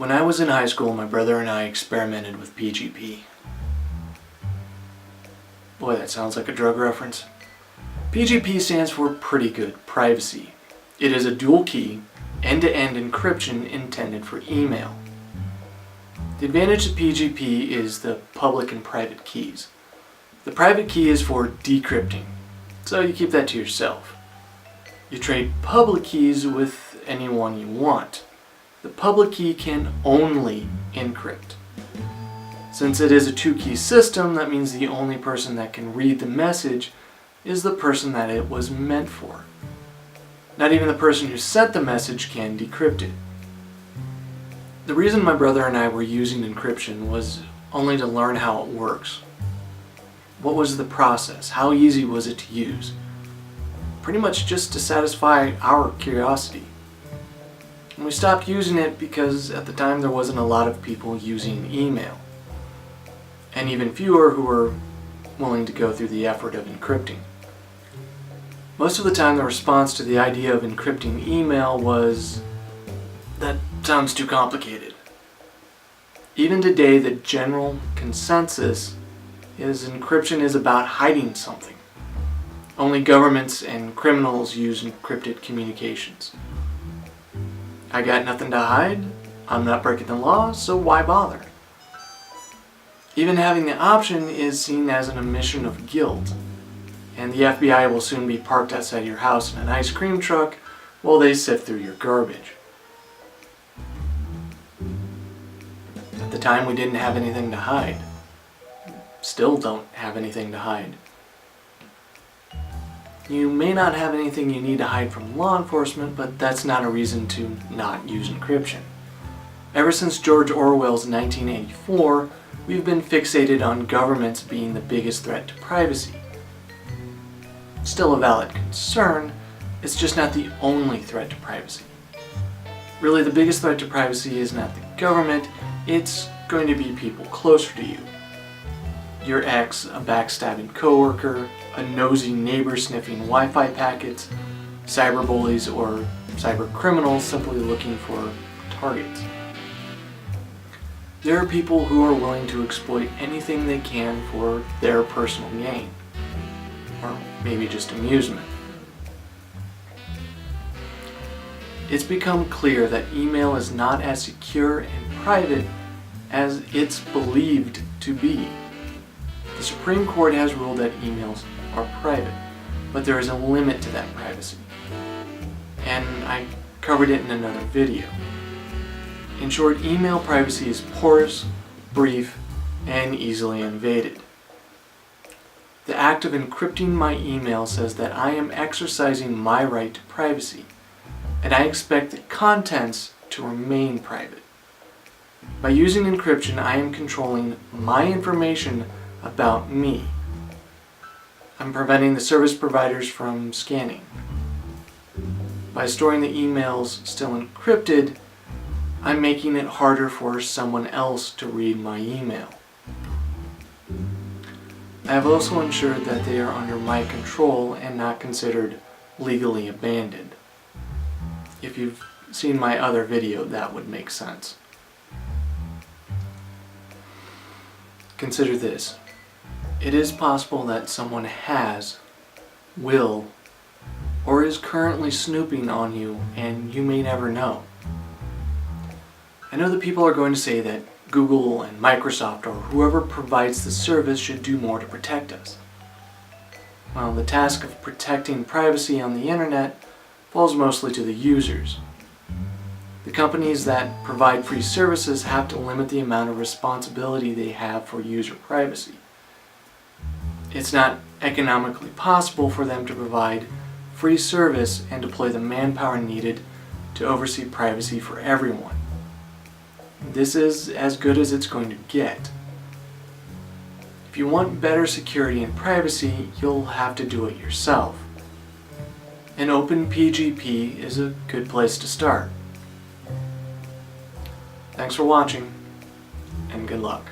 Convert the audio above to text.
When I was in high school, my brother and I experimented with PGP. Boy, that sounds like a drug reference. PGP stands for Pretty Good Privacy. It is a dual key, end-to-end encryption intended for email. The advantage of PGP is the public and private keys. The private key is for decrypting, so you keep that to yourself. You trade public keys with anyone you want. The public key can only encrypt. Since it is a two-key system, that means the only person that can read the message is the person that it was meant for. Not even the person who sent the message can decrypt it. The reason my brother and I were using encryption was only to learn how it works. What was the process? How easy was it to use? Pretty much just to satisfy our curiosity. And we stopped using it because at the time there wasn't a lot of people using email. And even fewer who were willing to go through the effort of encrypting. Most of the time the response to the idea of encrypting email was, "That sounds too complicated." Even today the general consensus is encryption is about hiding something. Only governments and criminals use encrypted communications. I got nothing to hide, I'm not breaking the law, so why bother? Even having the option is seen as an admission of guilt, and the FBI will soon be parked outside your house in an ice cream truck while they sift through your garbage. At the time we didn't have anything to hide. Still don't have anything to hide. You may not have anything you need to hide from law enforcement, but that's not a reason to not use encryption. Ever since George Orwell's 1984, we've been fixated on governments being the biggest threat to privacy. Still a valid concern, it's just not the only threat to privacy. Really, the biggest threat to privacy is not the government, it's going to be people closer to you. Your ex, a backstabbing coworker, a nosy neighbor sniffing Wi-Fi packets, cyberbullies, or cybercriminals simply looking for targets. There are people who are willing to exploit anything they can for their personal gain, or maybe just amusement. It's become clear that email is not as secure and private as it's believed to be. The Supreme Court has ruled that emails are private, but there is a limit to that privacy. And I covered it in another video. In short, email privacy is porous, brief, and easily invaded. The act of encrypting my email says that I am exercising my right to privacy, and I expect the contents to remain private. By using encryption, I am controlling my information about me. I'm preventing the service providers from scanning. By storing the emails still encrypted, I'm making it harder for someone else to read my email. I have also ensured that they are under my control and not considered legally abandoned. If you've seen my other video, that would make sense. Consider this. It is possible that someone has, will, or is currently snooping on you and you may never know. I know that people are going to say that Google and Microsoft or whoever provides the service should do more to protect us. Well, the task of protecting privacy on the internet falls mostly to the users. The companies that provide free services have to limit the amount of responsibility they have for user privacy. It's not economically possible for them to provide free service and deploy the manpower needed to oversee privacy for everyone. This is as good as it's going to get. If you want better security and privacy, you'll have to do it yourself. An open PGP is a good place to start. Thanks for watching, and good luck.